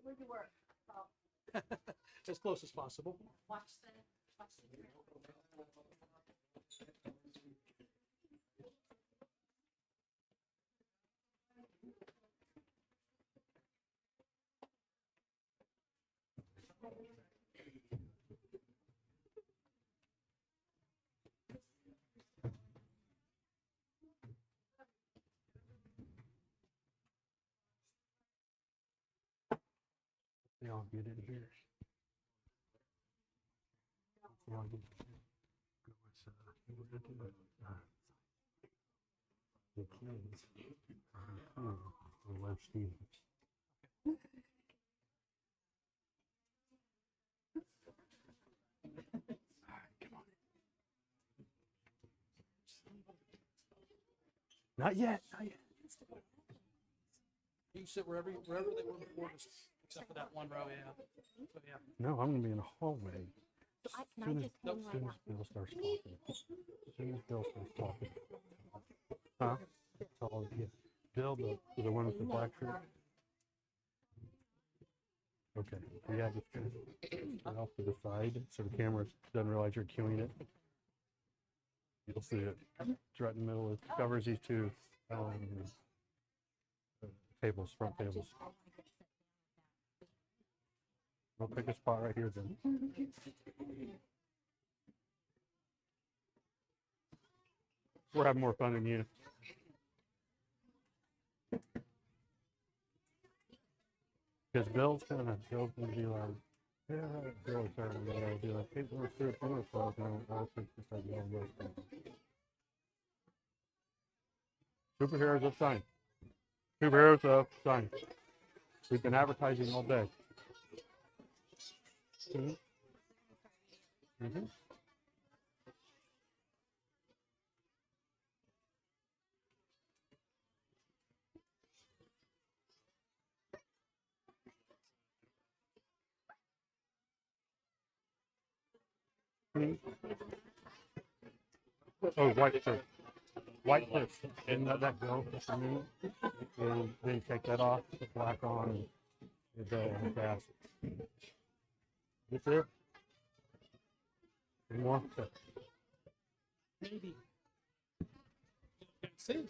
Where you work? As close as possible. Watch the They all get in here. They all get in here. The kids are left Stevens. Come on. Not yet. Not yet. You can sit wherever they were before, except for that one row. Yeah. So, yeah. No, I'm gonna be in a hallway. So As soon as Bill starts talking. As soon as Bill starts talking. Huh? Oh, yeah. Bill, the one with the black shirt. Okay. So yeah, just gonna get off to the side so the camera doesn't realize you're cueing it. You'll see it. It's right in the middle. It covers these two tables, front tables. I'll pick a spot right here then. We're having more fun than you. Because Bill's gonna be like, yeah, Bill's starting to be like, hey, we're through so I'll take this idea. Superheroes of science. Superheroes of science. We've been advertising all day. Mm-hmm. Mm-hmm. Oh, white shirt. White shirt. And let that go. And then take that off, put black on, and go and gas. That's it. Any more? Okay. Maybe. See.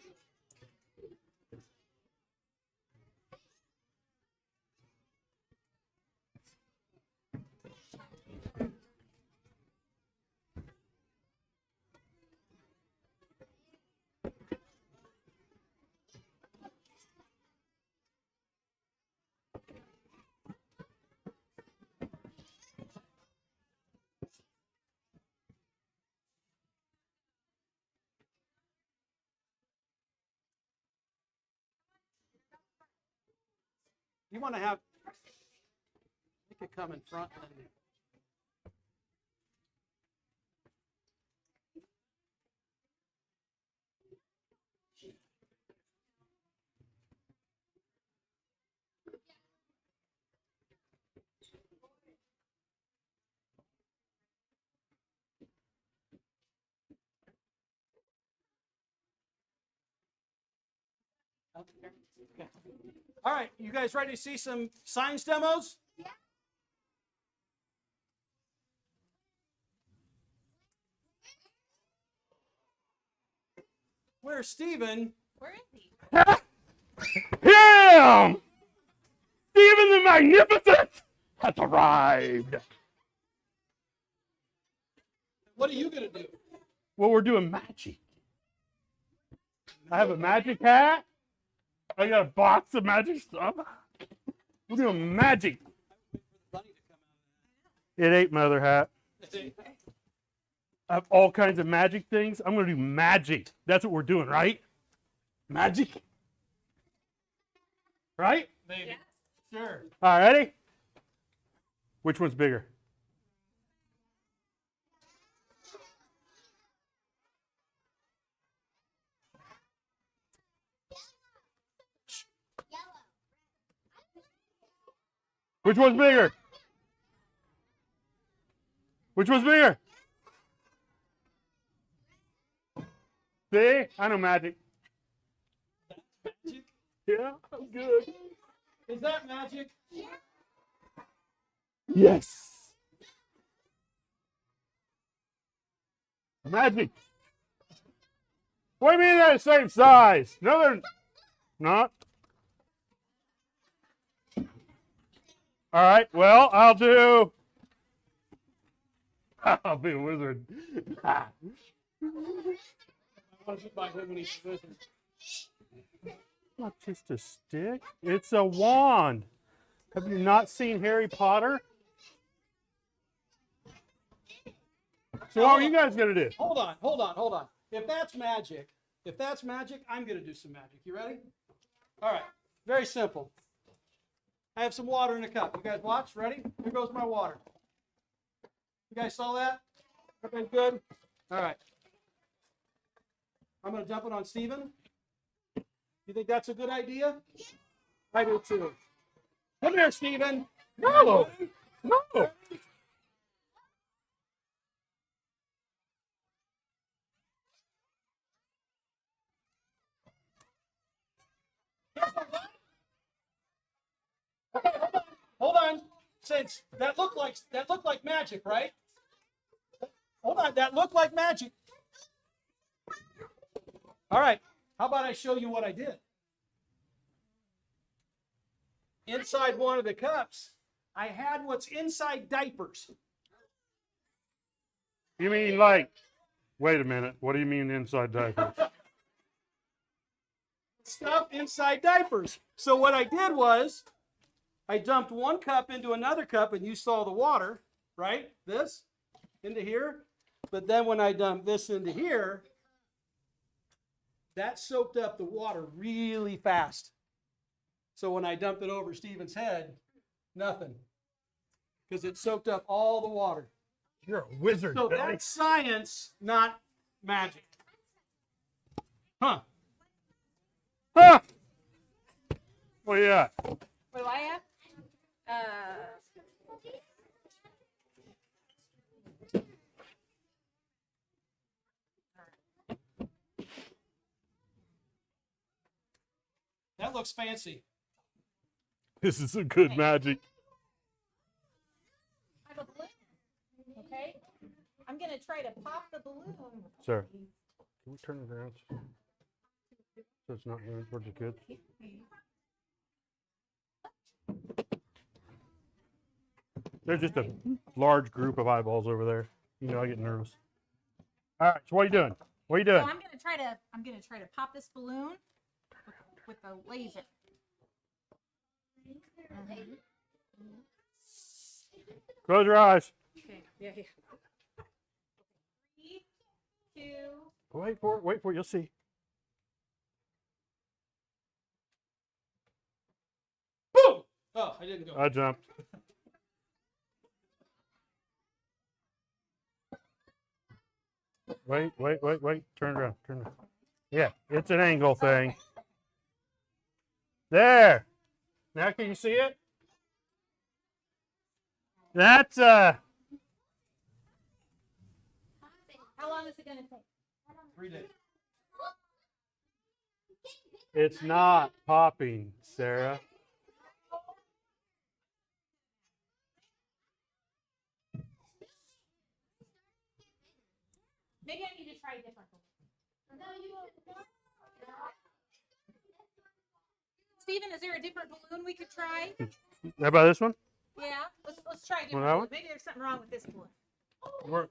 You want to have, you could come in front and okay. All right, you guys ready to see some science demos? Yeah. Where's Steven? Where is he? Him! Stephen the Magnificent has arrived. What are you going to do? Well, we're doing magic. I have a magic hat. I got a box of magic stuff. We're doing magic. It ain't my other hat. I have all kinds of magic things. I'm going to do magic. That's what we're doing, right? Magic. Right? Maybe. Yes. Sure. All right, ready? Which one's bigger? Which one's bigger? Which one's bigger? See? I know magic. Magic? Yeah, I'm good. Is that magic? Yeah. Yes. Magic. What do you mean they're the same size? No, they're not. All right. Well, I'll be a wizard. Not just a stick. It's a wand. Have you not seen Harry Potter? So what are you guys gonna do? Hold on. If that's magic, I'm gonna do some magic. You ready? All right. Very simple. I have some water in a cup. You guys watch. Ready? Here goes my water. You guys saw that? Everything good? All right. I'm gonna dump it on Steven. You think that's a good idea? I do too. Come here, Steven. No. No. Okay, hold on. Since that looked like magic, right? Hold on, that looked like magic. All right. How about I show you what I did? Inside one of the cups, I had what's inside diapers. You mean like? Wait a minute. What do you mean inside diapers? Stuff inside diapers. So what I did was, I dumped one cup into another cup, and you saw the water, right? This into here. But then when I dumped this into here, that soaked up the water really fast. So when I dumped it over Steven's head, nothing. Because it soaked up all the water. You're a wizard. So Billy. that's science, not magic. Huh. Huh. What do you got? What do I have? That looks fancy. This is some good magic. I have a balloon. Okay. I'm gonna try to pop the balloon. Sir, can we turn it around so it's not moving towards the kids? There's just a large group of eyeballs over there. You know, I get nervous. All right, so what are you doing? What are you So doing? I'm gonna try to pop this balloon with the laser. Close your eyes. Okay. Yeah. 3, 2. Wait for it. Wait for it. You'll see. Boom! Oh, I didn't go. I jumped. Wait. Turn it around. Turn it around. Yeah, it's an angle thing. There. Now can you see it? That's How long is it gonna take? 3 days. it's not popping, Sarah. Maybe I need to try a different balloon. Steven, is there a different balloon we could try? How about this one? Yeah, let's try a different Want that balloon. one? Maybe there's something wrong with this balloon.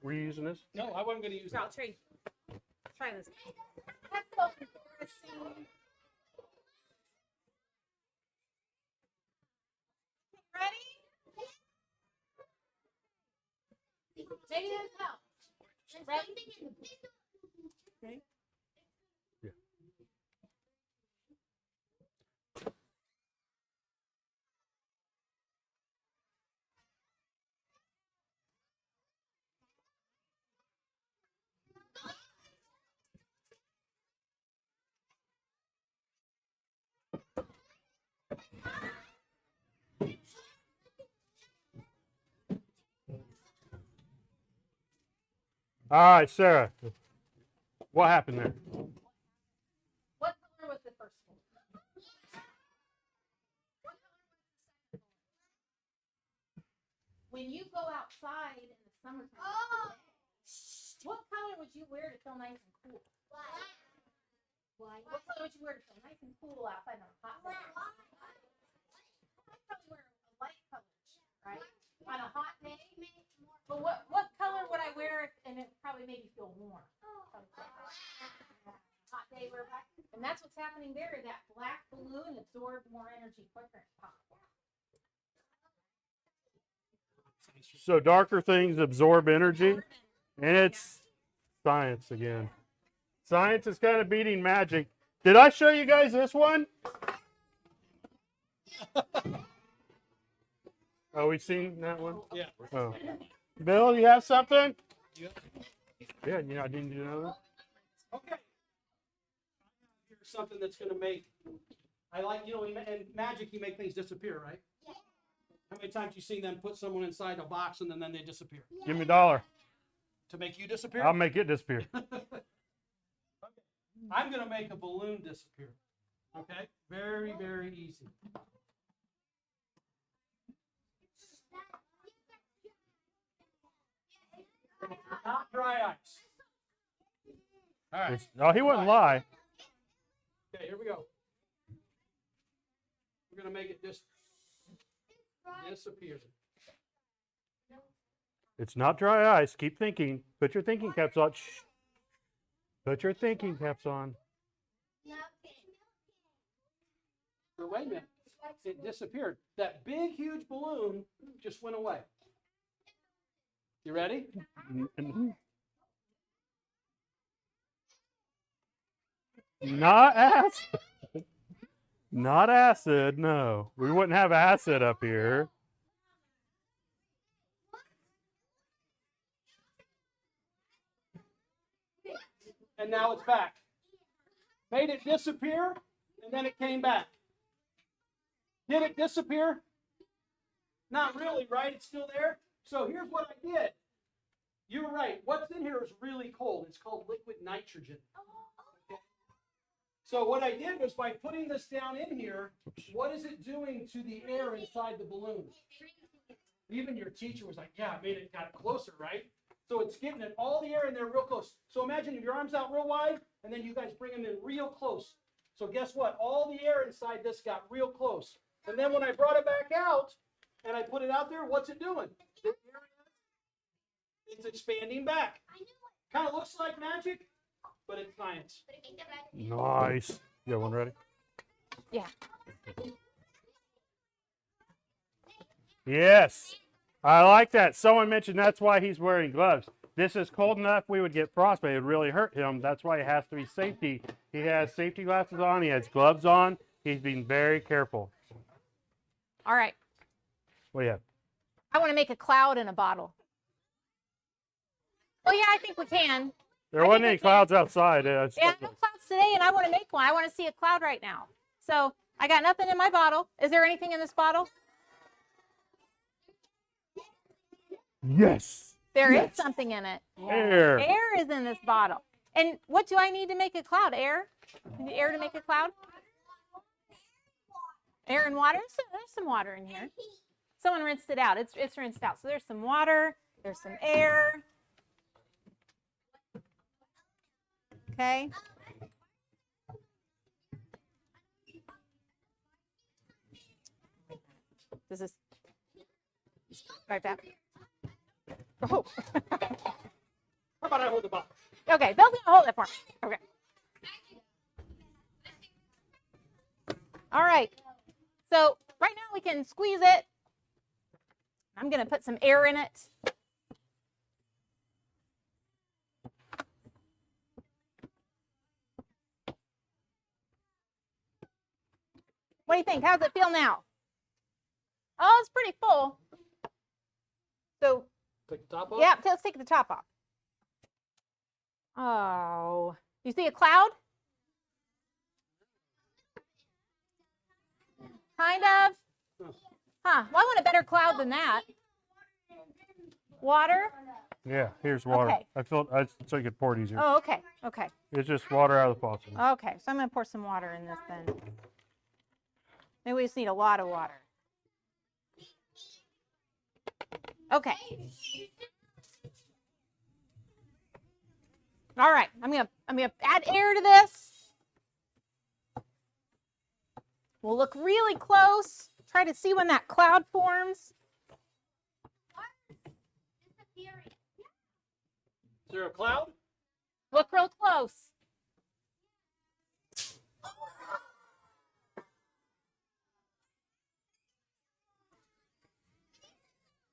Were you using this? No, I wasn't going to use Here, it. I'll try this. Ready? Maybe this helps. Ready? Okay. Yeah. All right, Sarah. What happened there? What color was the first one? when you go outside in the summertime, what color would you wear to feel nice and cool? What color would you wear to feel nice and cool outside on a hot day? I'd probably wear a light color, right? On a hot day. But what color would I wear and it probably made you feel warm? Hot day, wear black. And that's what's happening there. That black balloon absorbed more energy quicker and popped. So darker things absorb energy, and it's science again. Science is kind of beating magic. Did I show you guys this one? Oh, we seen that one? Yeah. Oh. Bill, you have something? Yeah. Yeah, you know, I didn't know that. Okay. Here's something that's going to make, I like, you know, in magic, you make things disappear, right? Yeah. How many times you seen them put someone inside a box and then they disappear? Yeah. Give me $1. To make you disappear? I'll make it disappear. Okay. I'm going to make a balloon disappear. Okay? Very, very easy. Not dry ice. All right. No, he wouldn't lie. Okay, here we go. We're going to make it disappear. It's not dry ice. Keep thinking. Put your thinking caps on. Shh. Put your thinking caps on. But wait a minute. It disappeared. That big, huge balloon just went away. You ready? Not acid. Not acid, no. We wouldn't have acid up here. And now it's back. Made it disappear, and then it came back. Did it disappear? Not really, right? It's still there. So here's what I did. You were right. What's in here is really cold. It's called liquid nitrogen. Okay. So what I did was by putting this down in here, what is it doing to the air inside the balloon? Even your teacher was like, yeah, it got closer, right? So it's getting it all the air in there real close. So imagine if your arm's out real wide, and then you guys bring them in real close. So guess what? All the air inside this got real close. And then when I brought it back out, and I put it out there, what's it doing? It's expanding back. Kind of looks like magic, but it's science. Nice. You got one ready? Yeah. Yes. I like that. Someone mentioned that's why he's wearing gloves. This is cold enough we would get frostbite. It would really hurt him. That's why it has to be safety. He has safety glasses on. He has gloves on. He's being very careful. All right. What do you have? I want to make a cloud in a bottle. Oh, yeah, I think we can. There wasn't any clouds outside. Yeah, no clouds today, and I want to make one. I want to see a cloud right now. So I got nothing in my bottle. Is there anything in this bottle? Yes. There is something in it. Air. Air is in this bottle. And what do I need to make a cloud? Air? You need air to make a cloud? Air and water? So there's some water in here. Someone rinsed it out. It's rinsed out. So there's some water. There's some air. Okay. Does this right back? Oh. How about I hold the bottle? Okay, Bill's gonna hold it for me. Okay. All right. So right now we can squeeze it. I'm gonna put some air in it. What do you think? How's it feel now? Oh, it's pretty full. So, Take the top off? yeah, let's take the top off. Oh, you see a cloud? Kind of. Huh, well, I want a better cloud than that. Water? Yeah, here's water. Okay. I filled so you could pour it easier. Oh, okay, okay. It's just water out of the faucet. Okay, so I'm going to pour some water in this then. Maybe we just need a lot of water. Okay. All right. I'm gonna add air to this. We'll look really close. Try to see when that cloud forms. Is there a cloud? Look real close.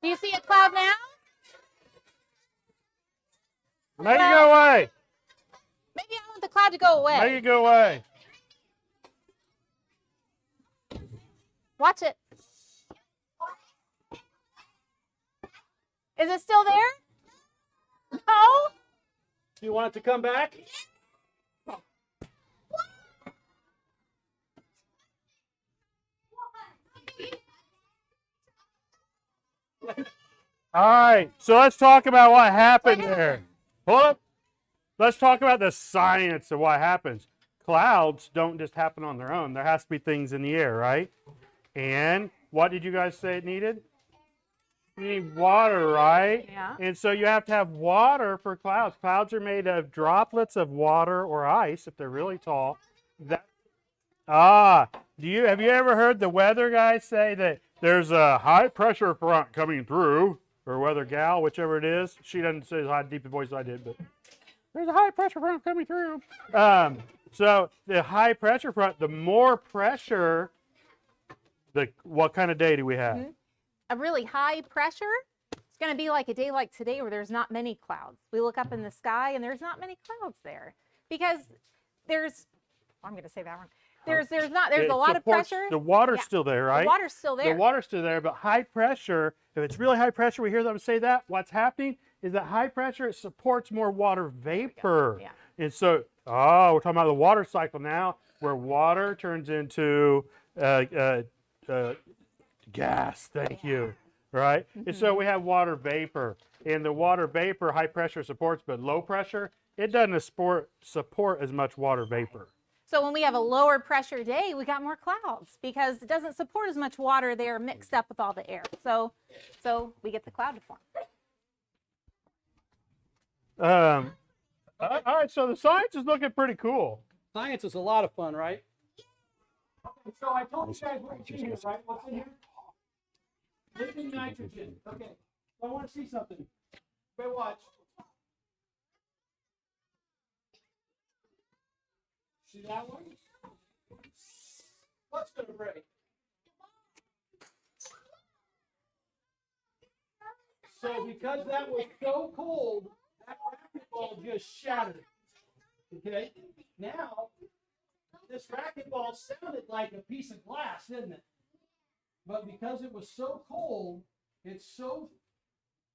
Do you see a cloud now? Make it go away. Maybe I want the cloud to go away. Make it go away. Watch it. Is it still there? No? Do you want it to come back? All right, so let's talk about what happened there. Hold up. Let's talk about the science of what happens. Clouds don't just happen on their own. There has to be things in the air, right? And what did you guys say it needed? You need water, right? Yeah. And so you have to have water for clouds. Clouds are made of droplets of water or ice if they're really tall. Have you ever heard the weather guys say that there's a high pressure front coming through, or weather gal, whichever it is? She doesn't say as high deep a voice as I did, but there's a high pressure front coming through. So the high pressure front, the more pressure, what kind of day do we have? Mm-hmm. A really high pressure, it's going to be like a day like today where there's not many clouds. We look up in the sky and there's not many clouds there because I'm going to say that wrong. There's a lot of pressure. The water's still there, right? The water's still there. The water's still there, but high pressure, if it's really high pressure, we hear them say that, what's happening is that high pressure, it supports more water vapor. Yeah. And so, we're talking about the water cycle now, where water turns into gas, thank you, right? And so we have water vapor. And the water vapor, high pressure supports, but low pressure, it doesn't support as much water vapor. So when we have a lower pressure day, we got more clouds because it doesn't support as much water there mixed up with all the air. So we get the cloud to form. All right, so the science is looking pretty cool. Science is a lot of fun, right? Okay, so I told you guys what's in here, right? What's in here? Liquid nitrogen. Okay, so I want to see something. Everybody watch. See that one? What's going to break? So because that was so cold, that racquetball just shattered. Okay? Now, this racquetball sounded like a piece of glass, didn't it? But because it was so cold, it's so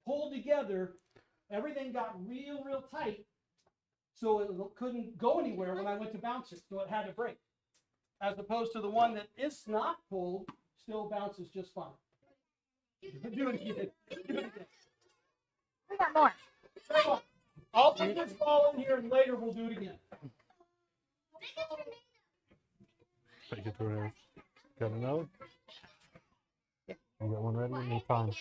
pulled together, everything got real tight, so it couldn't go anywhere when I went to bounce it, so it had to break. As opposed to the one that is not pulled, still bounces just fine. Do it again. Do it again. We got more. I'll put this ball in here and later we'll do it again. Take it to her. Got another? Yeah. You got one ready? No time.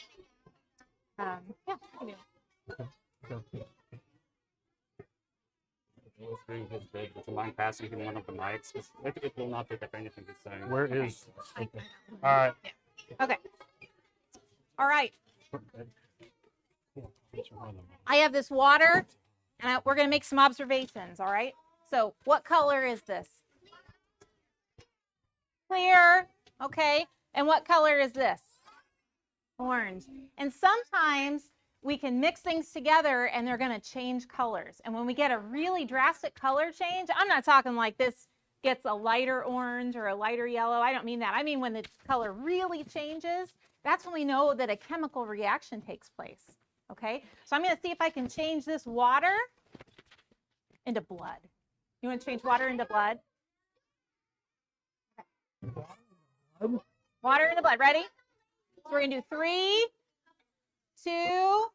Yeah, I do. Okay. It's really good. It's a line passing in one of the mics. It will not pick up anything he's saying. Where is? Okay. All right. Okay. All right. I have this water, and we're going to make some observations, all right? So what color is this? Clear. Okay. And what color is this? Orange. And sometimes we can mix things together and they're going to change colors. And when we get a really drastic color change, I'm not talking like this gets a lighter orange or a lighter yellow. I don't mean that. I mean when the color really changes, that's when we know that a chemical reaction takes place. Okay? So I'm going to see if I can change this water into blood. You want to change water into blood? Okay. Water into blood. Ready? So we're going to do 3, 2,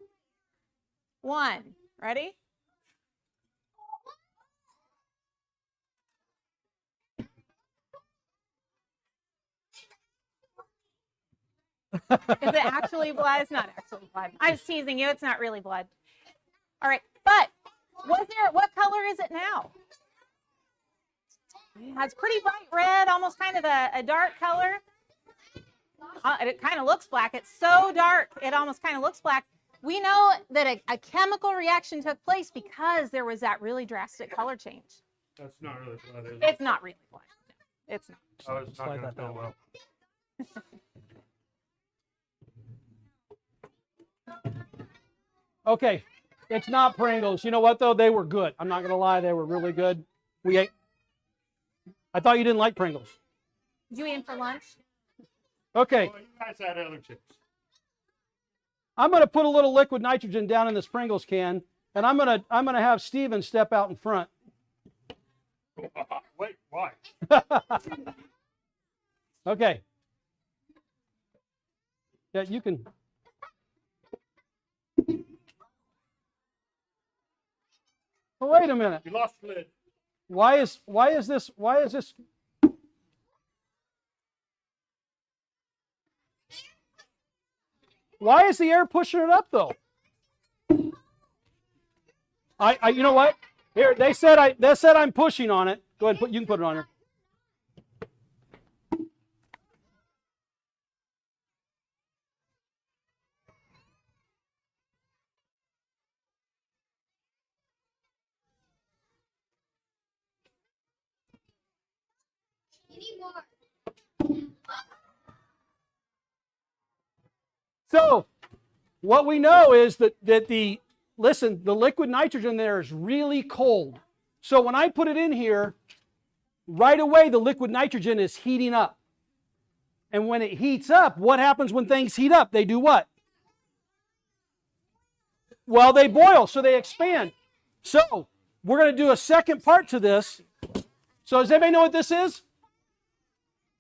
1. Ready? Is it actually blood? It's not actually blood. I'm just teasing you. It's not really blood. All right, but what color is it now? It's pretty bright red, almost kind of a dark color. It kind of looks black. It's so dark, it almost kind of looks black. We know that a chemical reaction took place because there was that really drastic color change. That's not really blood, is it? It's not really blood. No, it's not. Oh, it's not going to feel well. Okay, it's not Pringles. You know what, though? They were good. I'm not going to lie. They were really good. We ate. I thought you didn't like Pringles. Did you eat them for lunch? Okay. Well, you guys had other chips. I'm going to put a little liquid nitrogen down in this Pringles can, and I'm going to have Steven step out in front. Wait, why? Okay. Yeah, you can. Oh, wait a minute. You lost your lid. Why is this? Why is the air pushing it up though? You know what? Here, they said I'm pushing on it. Go ahead, you can put it on there. So, what we know is that the liquid nitrogen there is really cold. So when I put it in here, right away the liquid nitrogen is heating up. And when it heats up, what happens when things heat up? They do what? Well, they boil, so they expand. So, we're going to do a second part to this. So does anybody know what this is?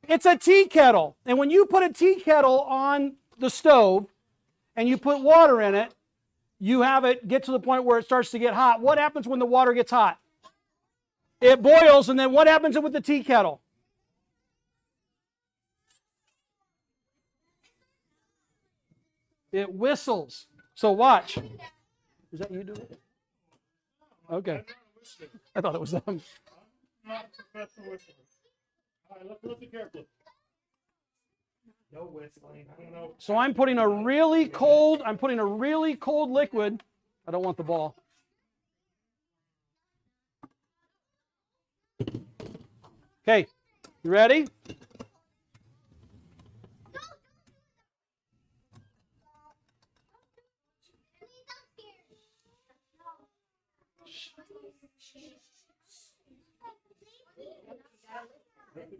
It's a tea kettle. And when you put a tea kettle on the stove and you put water in it, you have it get to the point where it starts to get hot. What happens when the water gets hot? It boils, and then what happens with the tea kettle? It whistles. So watch. Is that you doing it? Okay. I thought it was them. I'm not a professional whistler. All right, let's listen carefully. No whistling. I don't know. So I'm putting a really cold liquid. I don't want the ball. Okay, you ready?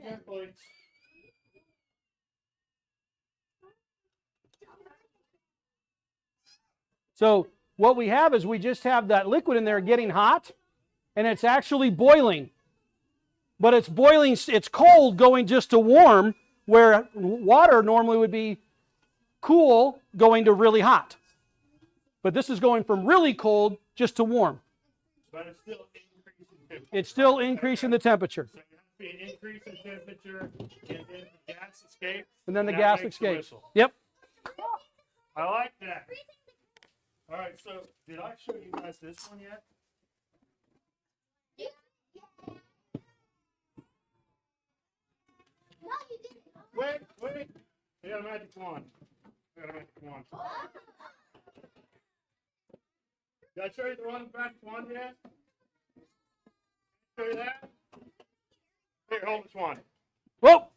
Carefully. So what we have is we just have that liquid in there getting hot, and it's actually boiling. But it's boiling, it's cold going just to warm, where water normally would be cool going to really hot. But this is going from really cold just to warm. But it's still increasing temperature. It's still increasing the temperature. So you have to be an increase in temperature, and then the gas escapes. And then the that gas makes the escapes. whistle. Yep. I like that. All right, so did I show you guys this one yet? Wait. I got a magic wand. Did I show you the magic wand yet? Show you that? Here, hold this wand. Whoa!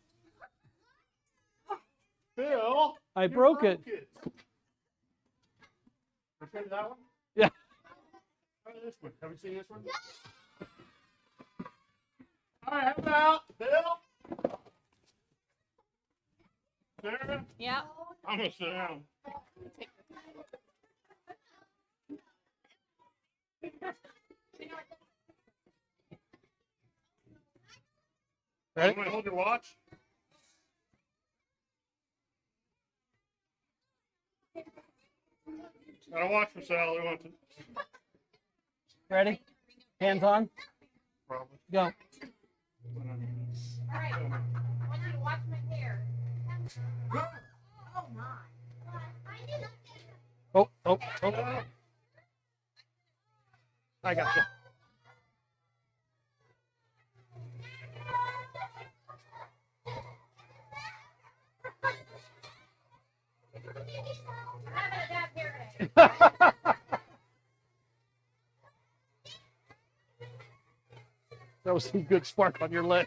Phil, I you broke it. Did I show you that one? Yeah. How about this one? Have you seen this one? All right, how about Bill? Sarah? Yeah. I'm going to sit down. Ready? You want to hold your watch? I don't watch for Sal. I want to. Ready? Hands on. Probably. Go. All right. I want you to watch my hair. Oh, oh, oh. I got you. I'm having a bad hair day. That was some good spark on your leg.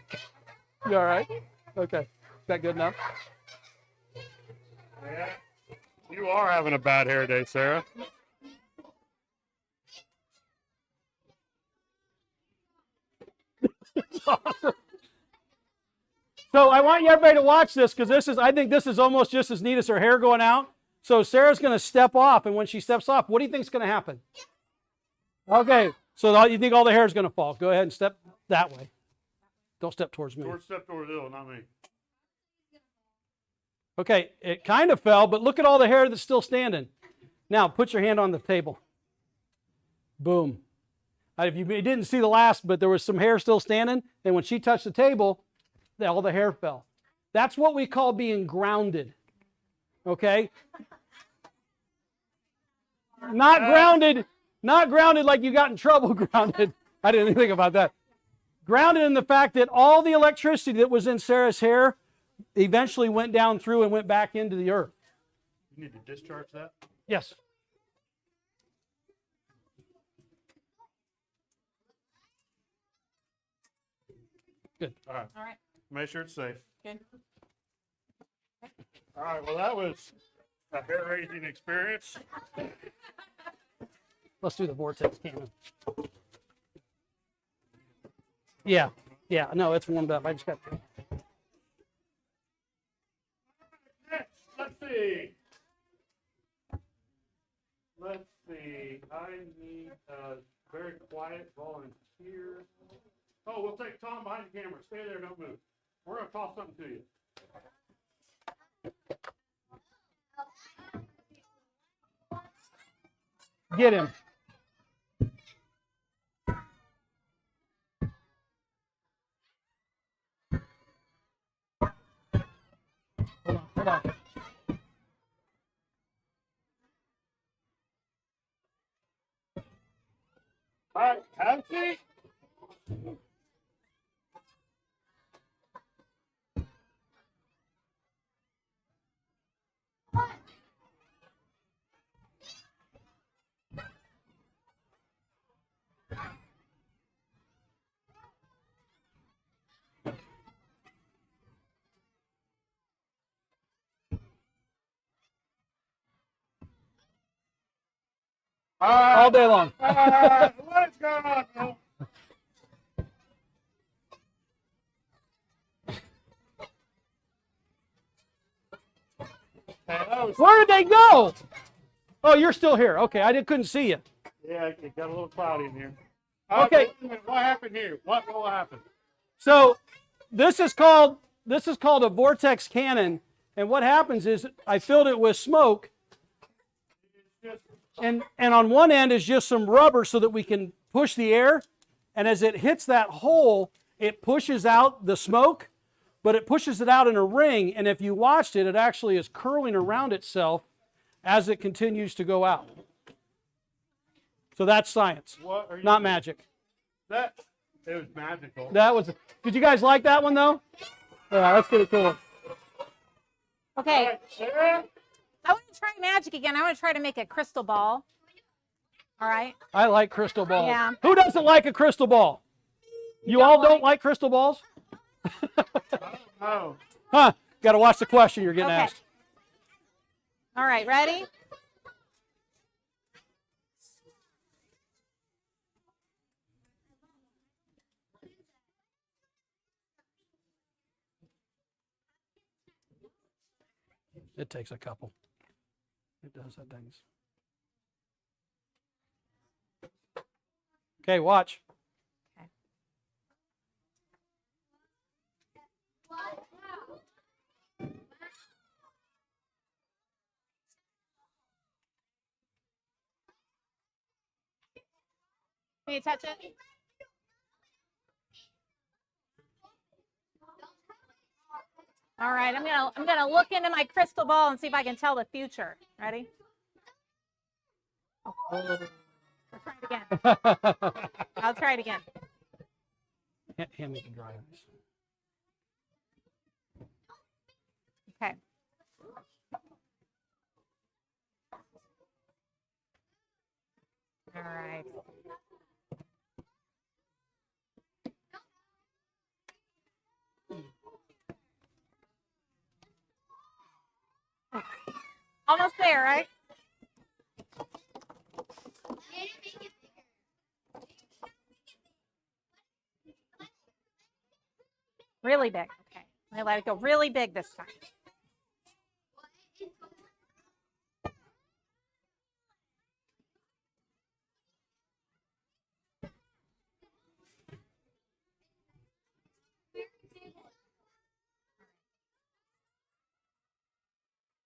You all right? Okay. Is that good enough? Yeah. You are having a bad hair day, Sarah. Awesome. So I want everybody to watch this because I think this is almost just as neat as her hair going out. So Sarah's going to step off, and when she steps off, what do you think is going to happen? Okay. So you think all the hair is going to fall. Go ahead and step that way. Don't step towards me. George stepped towards Ill, not me. Okay, it kind of fell, but look at all the hair that's still standing. Now, put your hand on the table. Boom. If you didn't see the last, but there was some hair still standing, and when she touched the table, all the hair fell. That's what we call being grounded. Okay? Not grounded like you got in trouble grounded. I didn't even think about that. Grounded in the fact that all the electricity that was in Sarah's hair eventually went down through and went back into the earth. You need to discharge that? Yes. Good. All right. All right. Make sure it's safe. Good. All right. Well, that was a hair-raising experience. Let's do the Vortex Cannon. Yeah. Yeah. No, it's warmed up. I just got. Next, let's see. Let's see. I need a very quiet volunteer. Oh, we'll take Tom behind the camera. Stay there. Don't move. We're going to toss something to you. Get him. Hold on. Hold on. All right. Have a seat. All day long. What is going on, Bill? Where did they go? Oh, you're still here. Okay, couldn't see you. Yeah, it got a little cloudy in here. Okay. Wait a minute, what happened here? What will happen? So this is called a Vortex Cannon, and what happens is I filled it with smoke, and on one end is just some rubber so that we can push the air, and as it hits that hole, it pushes out the smoke, but it pushes it out in a ring, and if you watched it, it actually is curling around itself as it continues to go out. So that's science, not magic. It was magical. Did you guys like that one though? Yeah, that's pretty cool. Okay. All right, Sarah? I want to try magic again. I want to try to make a crystal ball. All right. I like crystal balls. Yeah. Who doesn't like a crystal ball? You all don't like crystal balls? Oh. Huh. Got to watch the question you're getting Okay. asked. All right. Ready? It takes a couple. It does, that things. Okay, watch. Okay. Can you touch it? All right, I'm gonna look into my crystal ball and see if I can tell the future. Ready? Oh. Let's try it again. I'll try it again. Hand me the dry ice. Okay. All right. Almost there, right? Really big. Okay. Let me let it go really big this time.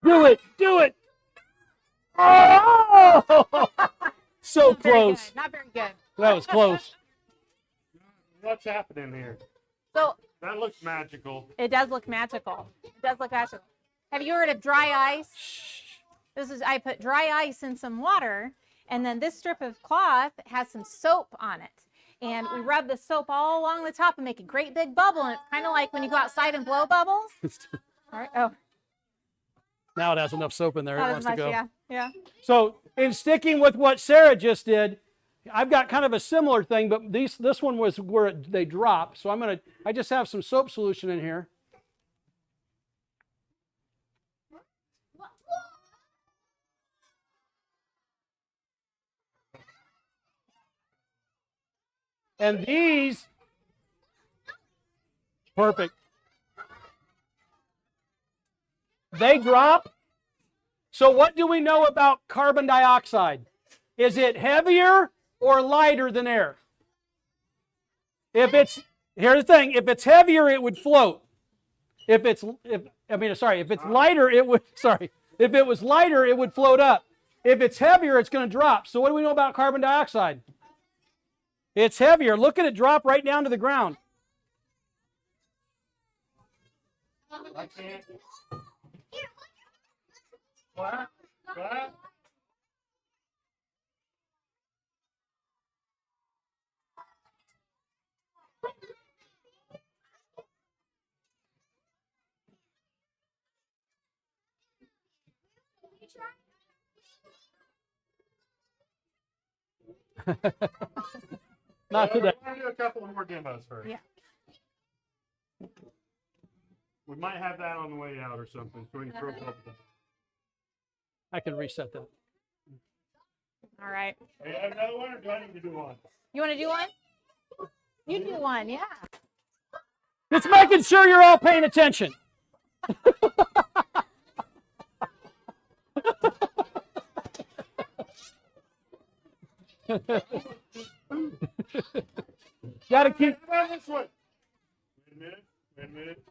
Do it! Do it! Oh! So Not very close. good. Not very good. That was close. What's happening here? So That looks magical. it does look magical. It does look magical. Have you heard of dry ice? I put dry ice in some water, and then this strip of cloth has some soap on it. And we rub the soap all along the top and make a great big bubble. And it's kind of like when you go outside and blow bubbles. All right. Oh, Now it has enough soap in there. It not wants as much. to go. Yeah. Yeah. So, in sticking with what Sarah just did, I've got kind of a similar thing, but this one was where they drop. So I just have some soap solution in here. And these, perfect. They drop. So what do we know about carbon dioxide? Is it heavier or lighter than air? Here's the thing, if it's heavier, it would float. If it was lighter, it would float up. If it's heavier, it's going to drop. So what do we know about carbon dioxide? It's heavier. Look at it drop right down to the ground. I can't. What? What? Not today. We're gonna do a couple of more demos first. Yeah. We might have that on the way out or something, so we can throw both of them. I can reset that. All right. Hey, you have another one, or do I need to do one? You want to do one? You do one. Yeah. It's making sure you're all paying attention. Gotta keep. How about this one? Wait a minute. Wait a minute.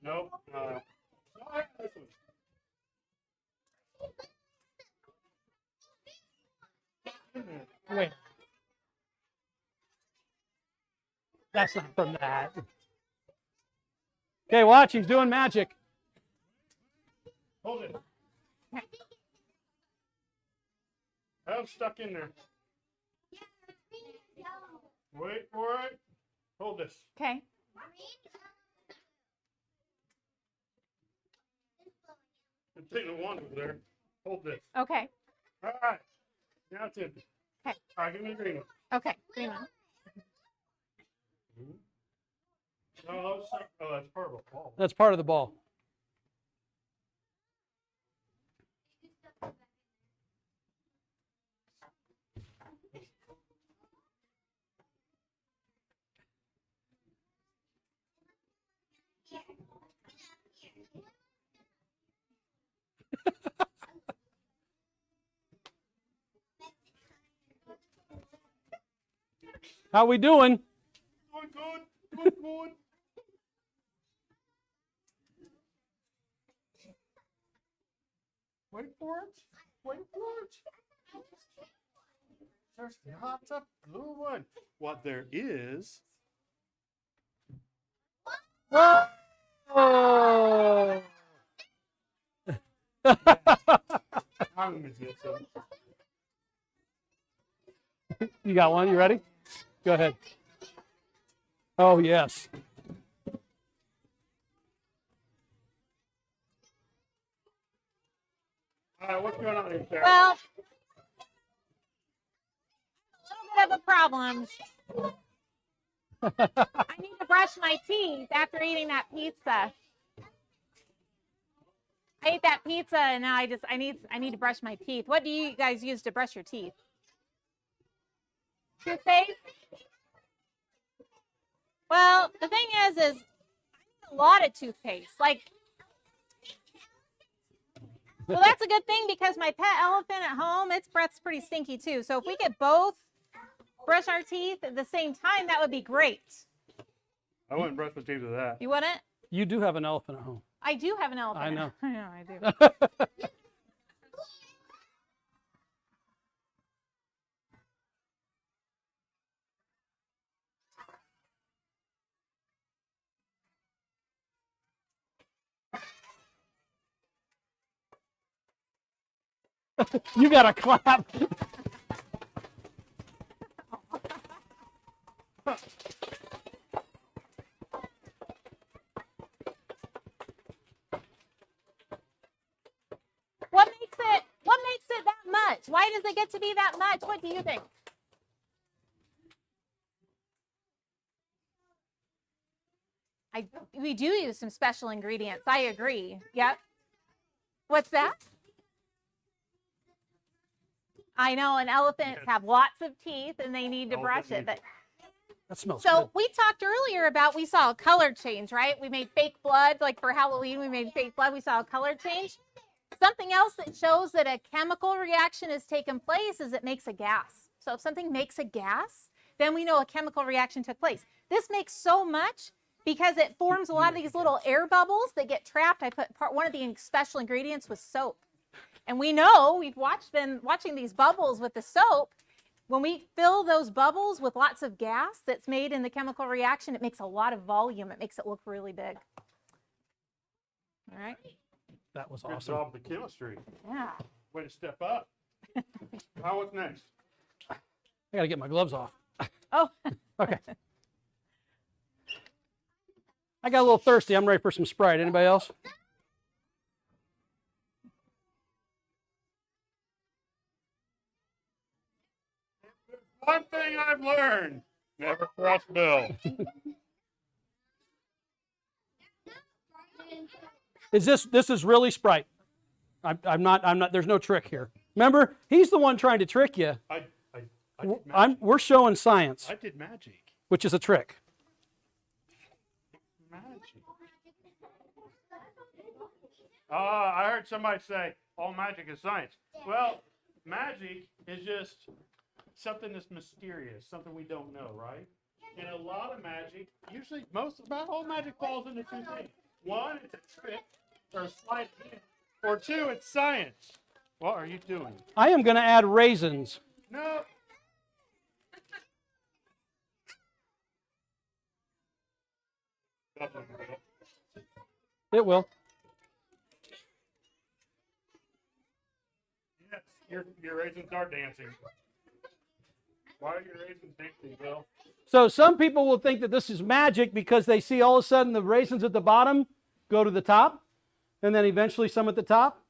Nope. No, this one. Wait. That's not from that. Okay, watch. He's doing magic. Hold it. I'm stuck in there. Wait for it. Hold this. Okay. Good thing the one over there. Hold this. Okay. All right. Now it's empty. Okay. All right, give me the green one. Okay. Green one. Oh, that's part of a ball. That's part of the ball. How we doing? Good, good, good, good. Wait for it. Wait for it. There's not a blue one. What there is. Oh, Oh. I'm a magician. You got one? You ready? Go ahead. Oh, yes. All right, what's going on here, Sarah? Well, a little bit of a problem. I need to brush my teeth after eating that pizza. I ate that pizza and now I need to brush my teeth. What do you guys use to brush your teeth? Toothpaste? Well, the thing is I need a lot of toothpaste. Well, that's a good thing because my pet elephant at home, its breath's pretty stinky too. So if we could both brush our teeth at the same time, that would be great. I wouldn't brush my teeth with that. You wouldn't? You do have an elephant at home. I do have an elephant. I know. I know, I do. You got to clap. What makes it that much? Why does it get to be that much? What do you think? We do use some special ingredients. I agree. Yep. What's that? I know, and elephants have lots of teeth and they need to brush it. But That smells so good. we talked earlier about, we saw a color change, right? We made fake blood, like for Halloween, we made fake blood. We saw a color change. Something else that shows that a chemical reaction has taken place is it makes a gas. So if something makes a gas, then we know a chemical reaction took place. This makes so much because it forms a lot of these little air bubbles that get trapped. I put one of the special ingredients was soap. And we know, we've been watching these bubbles with the soap. When we fill those bubbles with lots of gas that's made in the chemical reaction, it makes a lot of volume. It makes it look really big. All right. That was Good awesome. job with the chemistry. Yeah. Way to step up. What's next? I got to get my gloves off. Oh. Okay. I got a little thirsty. I'm ready for some Sprite. Anybody else? One thing I've learned: never cross Bill. This is really Sprite. I'm not. There's no trick here. Remember, he's the one trying to trick you. I did magic. We're showing science, I did magic. which is a trick. Magic. I heard somebody say all magic is science. Well, magic is just something that's mysterious, something we don't know, right? And a lot of magic, usually about all magic falls into two things. One, it's a trick or a sleight of hand, or two, it's science. What are you doing? I am going to add raisins. No. It will. Yes, your raisins are dancing. Why are your raisins dancing, Bill? So some people will think that this is magic because they see all of a sudden the raisins at the bottom go to the top, and then eventually some at the top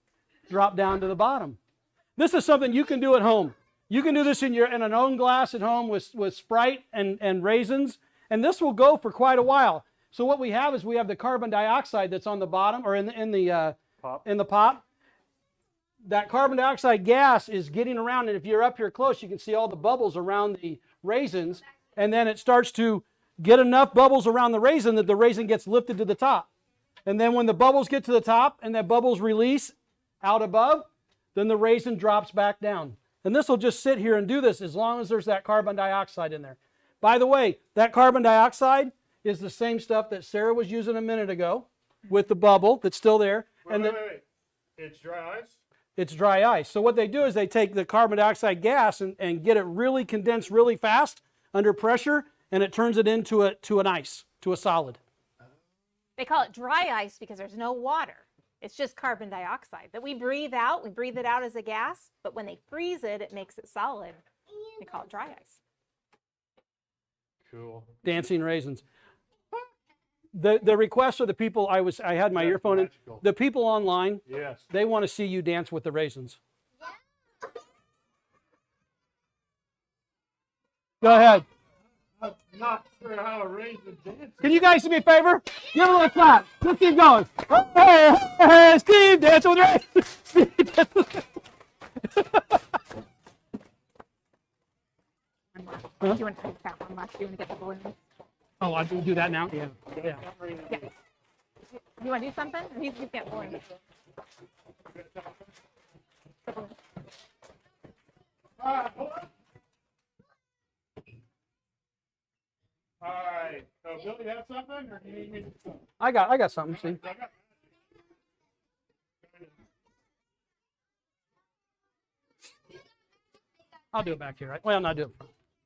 drop down to the bottom. This is something you can do at home. You can do this in an own glass at home with Sprite and raisins, and this will go for quite a while. So what we have is we have the carbon dioxide that's on the bottom or in the pop. That carbon dioxide gas is getting around, and if you're up here close, you can see all the bubbles around the raisins, and then it starts to get enough bubbles around the raisin that the raisin gets lifted to the top. And then when the bubbles get to the top and that bubbles release out above, then the raisin drops back down. And this will just sit here and do this as long as there's that carbon dioxide in there. By the way, that carbon dioxide is the same stuff that Sarah was using a minute ago with the bubble that's still there. Wait. It's dry ice? It's dry ice. So what they do is they take the carbon dioxide gas and get it really condensed really fast under pressure, and it turns it into an ice, to a solid. They call it dry ice because there's no water. It's just carbon dioxide that we breathe out. We breathe it out as a gas, but when they freeze it, it makes it solid. They call it dry ice. Cool. Dancing raisins. The requests of the people I had my earphone in. Magical. The people online, Yes. they want to see you dance with the raisins. Go ahead. I'm not sure how a raisin dances. Can you guys do me a favor? Give a little clap. Let's keep going. Hey, hey, hey, Steve, dance with raisins. Steve, dance with raisins. Do you want to take that one last? Do you want to get the balloons? Oh, I can do that now? Yeah. Yeah. You want to do something? He's getting balloons. All right. So, Billy, you have something, or do you need me to? I got something, Steve. I'll do it back here, right? Well, not do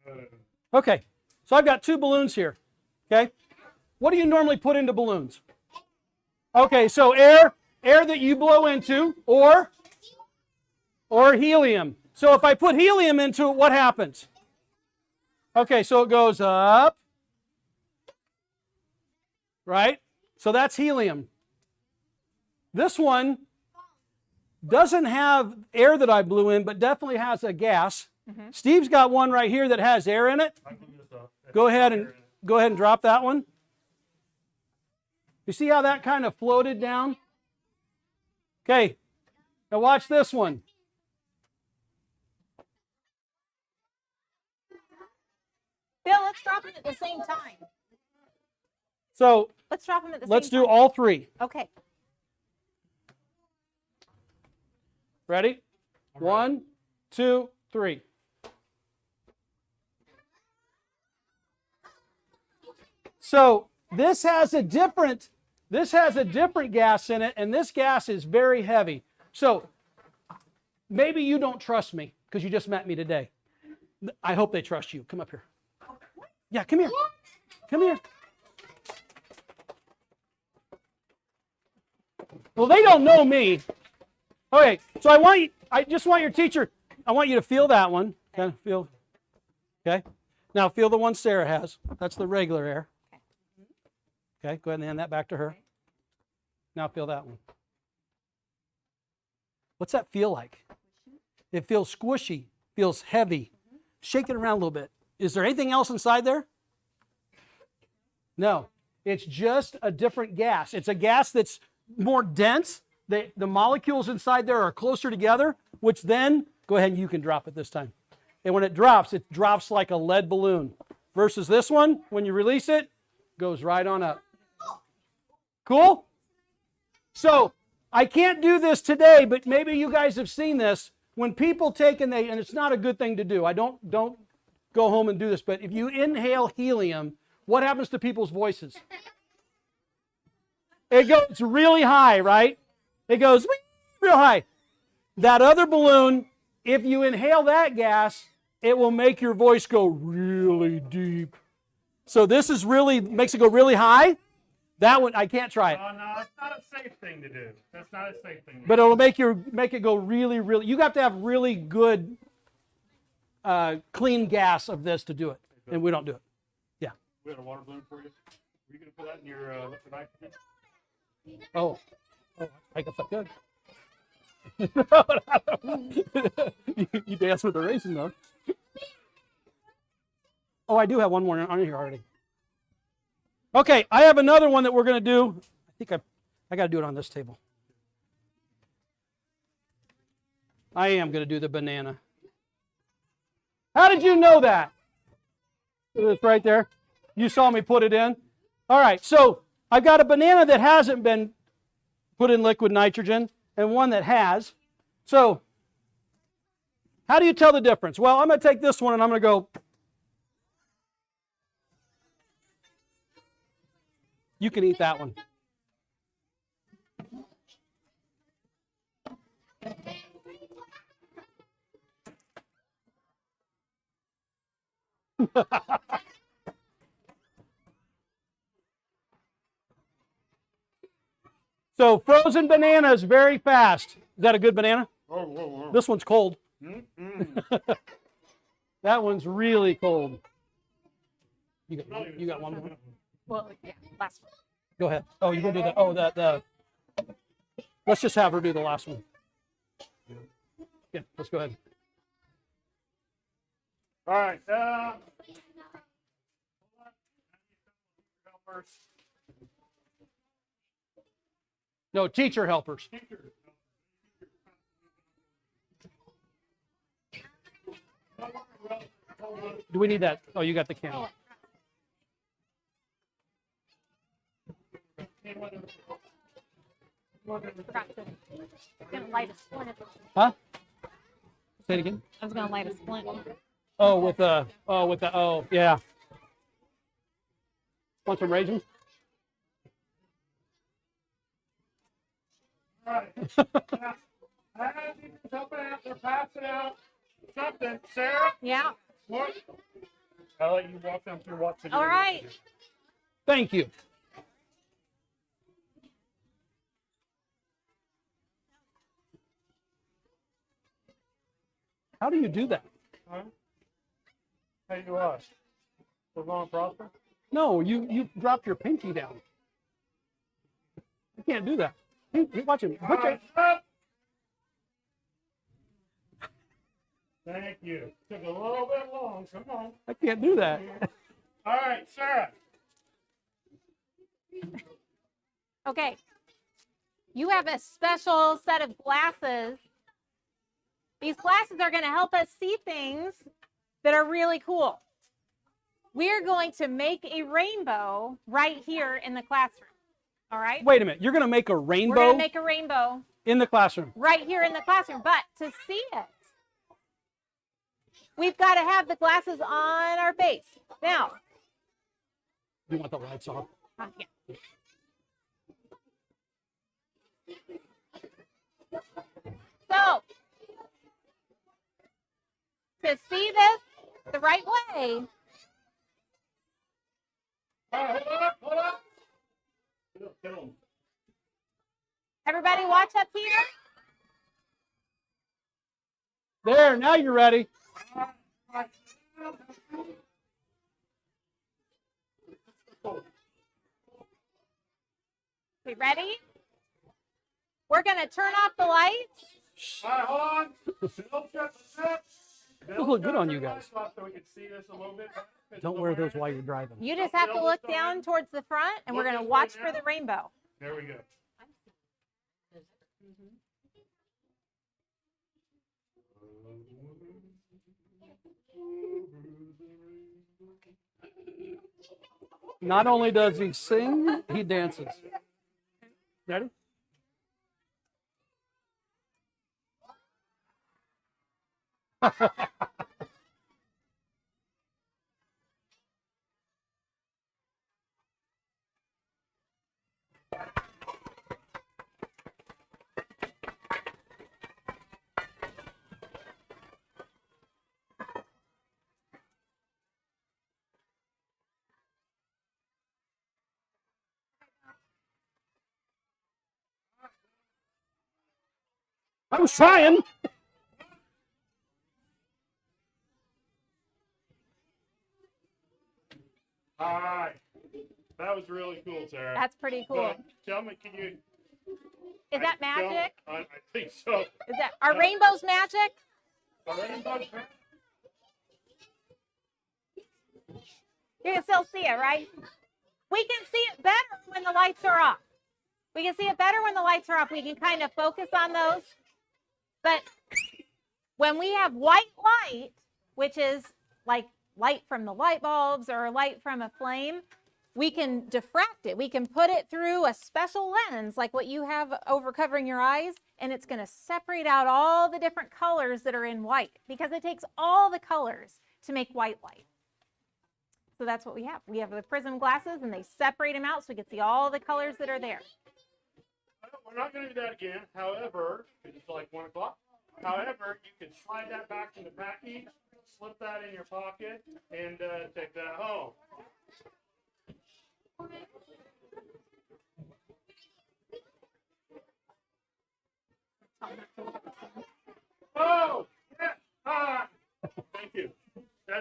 it. Okay, so I've got 2 balloons here. Okay, what do you normally put into balloons? Okay, so air that you blow into, or helium. So if I put helium into it, what happens? Okay, so it goes up, right? So that's helium. This one doesn't have air that I blew in, but definitely has a gas. Mm-hmm. Steve's got one right here that has air in it. Go ahead and drop that one. You see how that kind of floated down? Okay, now watch this one. Bill, let's drop them at the same time. So Let's drop them at the let's same do time. all 3. Okay. Ready? 1, 2, 3. So this has a different gas in it, and this gas is very heavy. So maybe you don't trust me because you just met me today. I hope they trust you. Come up here. Yeah, come here. Come here. Well, they don't know me. Okay, so I just want your teacher, I want you to feel that one. Kind of feel. Okay. Now feel the one Sarah has. That's the regular air. Okay, go ahead and hand that back to her. Now feel that one. What's that feel like? It feels squishy, feels heavy. Shake it around a little bit. Is there anything else inside there? No, it's just a different gas. It's a gas that's more dense. The molecules inside there are closer together, which then, go ahead and you can drop it this time. And when it drops like a lead balloon. Versus this one, when you release it, goes right on up. Cool? So, I can't do this today, but maybe you guys have seen this. When people take and it's not a good thing to do. I don't go home and do this, but if you inhale helium, what happens to people's voices? It goes really high, right? It goes real high. That other balloon, if you inhale that gas, it will make your voice go really deep. So this is really, makes it go really high. That one, I can't try it. Oh, no, it's not a safe thing to do. That's not a safe thing to do. But it'll make it go really, really, you have to have really good, clean gas of this to do it. And we don't do it. Yeah. We got a water balloon for you. Are you going to put that in your liquid nitrogen? Oh, I guess I could. You dance with the raisin though. Oh, I do have one more on here already. Okay, I have another one that we're going to do. I think I got to do it on this table. I am going to do the banana. How did you know that? It's right there. You saw me put it in. All right, so I've got a banana that hasn't been put in liquid nitrogen and one that has. So how do you tell the difference? Well, I'm going to take this one and I'm going to go. You can eat that one. So frozen bananas very fast. Is that a good banana? This one's cold. That one's really cold. You got one more? Well, yeah, last one. Go ahead. Oh, you're gonna do that. Oh, the. Let's just have her do the last one. Yeah, let's go ahead. All right. No, teacher helpers. Do we need that? Oh, you got the camera. Forgot to. I'm gonna light a splint. Huh? Say it again. I was gonna light a splint. Oh, yeah. Want some raisins? All right. I have you helping out. They're passing out something. Sarah? Yeah. What? I'll let you walk them through what's in All here. right. Thank you. How do you do that? Huh? How you wash? Live on prosper? No, you dropped your pinky down. You can't do that. Watch him. Put your, Up. Thank you. Took a little bit long. Come on. I can't do that. All right, Sarah. Okay. You have a special set of glasses. These glasses are going to help us see things that are really cool. We're going to make a rainbow right here in the classroom. All right? Wait a minute. You're going to make a We're going rainbow to make a rainbow in the classroom. right here in the classroom. But to see it, we've got to have the glasses on our face. Now, You want the lights off? yeah. So, to see this the right way, Hold up. Kill 'em. everybody watch up here. There, now you're ready. We ready? We're going to turn off the lights. All right, hold on. Bill, check the set. Those look good on you guys. So we can see this a little bit. Don't wear those while you're driving. You just have to look down towards the front, and we're going to watch for the rainbow. There we go. Not only does he sing, he dances. Ready? I was trying. All right. That was really cool, Sarah. That's pretty cool. But tell me, can you? Is that magic? I think so. Is that are rainbows magic? Are rainbows? You can still see it, right? We can see it better when the lights are off. We can see it better when the lights are off. We can kind of focus on those. But when we have white light, which is like light from the light bulbs or light from a flame, we can diffract it. We can put it through a special lens like what you have over covering your eyes, and it's going to separate out all the different colors that are in white because it takes all the colors to make white light. So that's what we have. We have the prism glasses, and they separate them out so we can see all the colors that are there. We're not going to do that again. However, it's like 1 o'clock. However, you can slide that back in the package, slip that in your pocket, and take that home.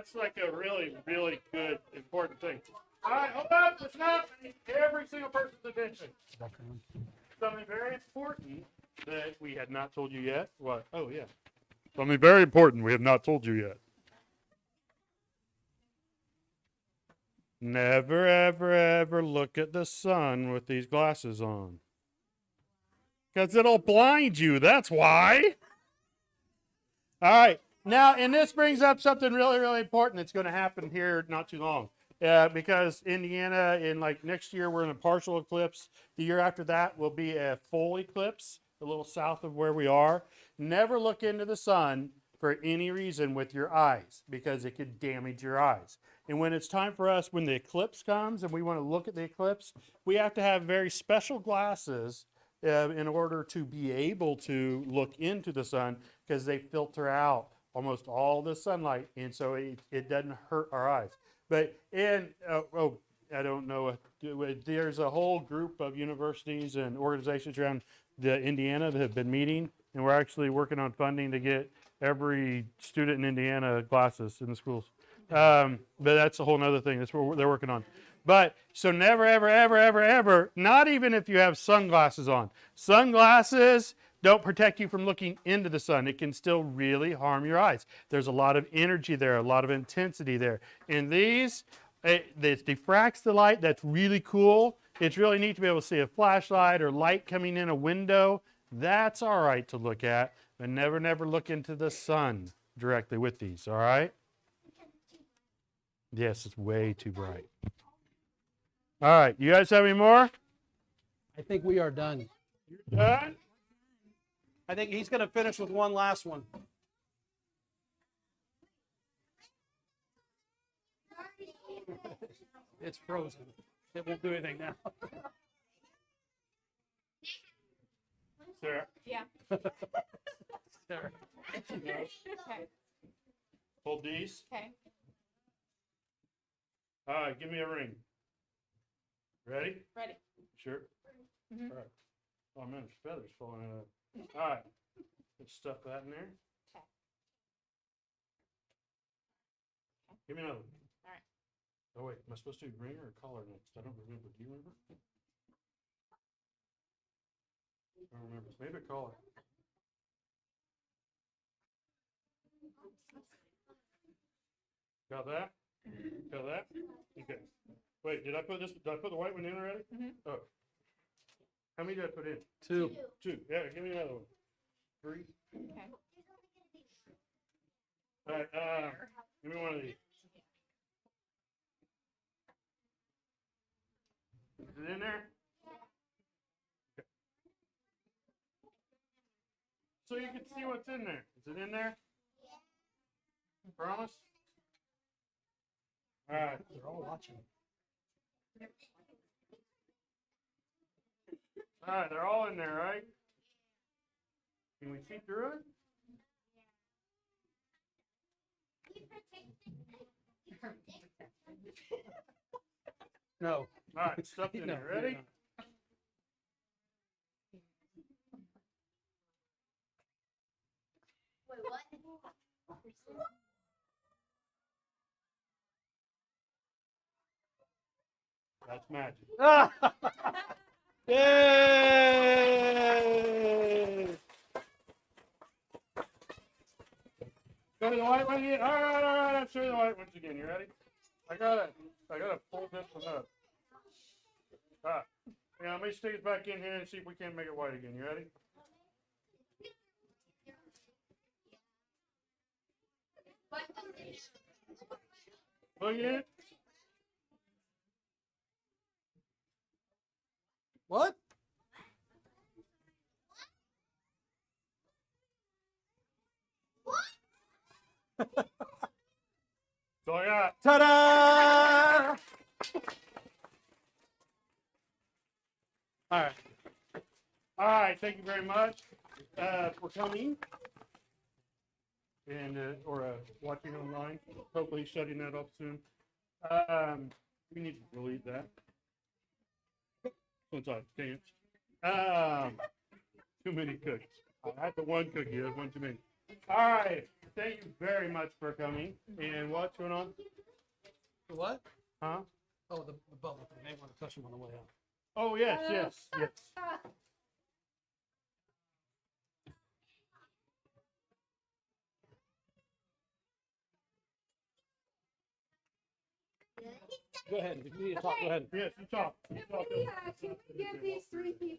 That's like a really, really good, important thing. All right, hold up. Listen up. I need every single person's attention. Something very important that we had not told you yet. What? Oh, yeah. Something very important we have not told you yet. Never, ever, ever look at the sun with these glasses on. Because it'll blind you. That's why. All right. Now, and this brings up something really, really important that's going to happen here not too long. Because Indiana, in like next year, we're in a partial eclipse. The year after that will be a full eclipse, a little south of where we are. Never look into the sun for any reason with your eyes, because it could damage your eyes. And when it's time for us, when the eclipse comes and we want to look at the eclipse, we have to have very special glasses in order to be able to look into the sun, because they filter out almost all the sunlight, and so it doesn't hurt our eyes. But I don't know, there's a whole group of universities and organizations around Indiana that have been meeting, and we're actually working on funding to get every student in Indiana glasses in the schools. But that's a whole nother thing. That's what they're working on. But so never, ever, ever, ever, ever, not even if you have sunglasses on. Sunglasses don't protect you from looking into the sun. It can still really harm your eyes. There's a lot of energy there, a lot of intensity there. And these, it diffracts the light. That's really cool. It's really neat to be able to see a flashlight or light coming in a window. That's all right to look at, but never, never look into the sun directly with these, all right? Yes, it's way too bright. All right, you guys have any more? I think we are done. You're done? I think he's going to finish with one last one. It's frozen. It won't do anything now. Sarah. Yeah. Sarah. Okay. Hold these. Okay. All right, give me a ring. Ready? Ready. Sure. Mhm. All right. Oh man, there's feathers falling out. All right. Let's stuff that in there. Okay. Give me another one. All right. Oh wait, am I supposed to do ring or collar next? I don't remember. Do you remember? I don't remember. Maybe a collar. Got that? Got that? Okay. Wait, did I put the white one in already? Mhm. Oh. How many did I put in? 2. 2. Yeah, give me another one. 3. Okay. All right, give me one of these. Is it in there? Okay. So you can see what's in there. Is it in there? Promise? All right. They're all watching. All right, they're all in there, right? Can we see through it? No. All right, stuffed in No, there. Ready? Wait, what? That's magic. Yay! Go to the white one again. All right. I'm sure the white ones again. You ready? I gotta pull this one up. All right. Yeah, let me stick it back in here and see if we can make it white again. You ready? Look at it. What? That's all I got. Ta-da! All right. All right. Thank you very much for coming and or watching online. Hopefully, shutting that off soon. We need to delete that. Since I can't. Too many cookies. I had the one cookie. There's one too many. All right. Thank you very much for coming. And what's going on? The what? Huh? Oh, the bubble. You may want to touch them on the way out. Oh, yes, yes, yes. Go ahead. If you need to talk, go ahead. Yes, you talk. You talk. Can we give these 3 people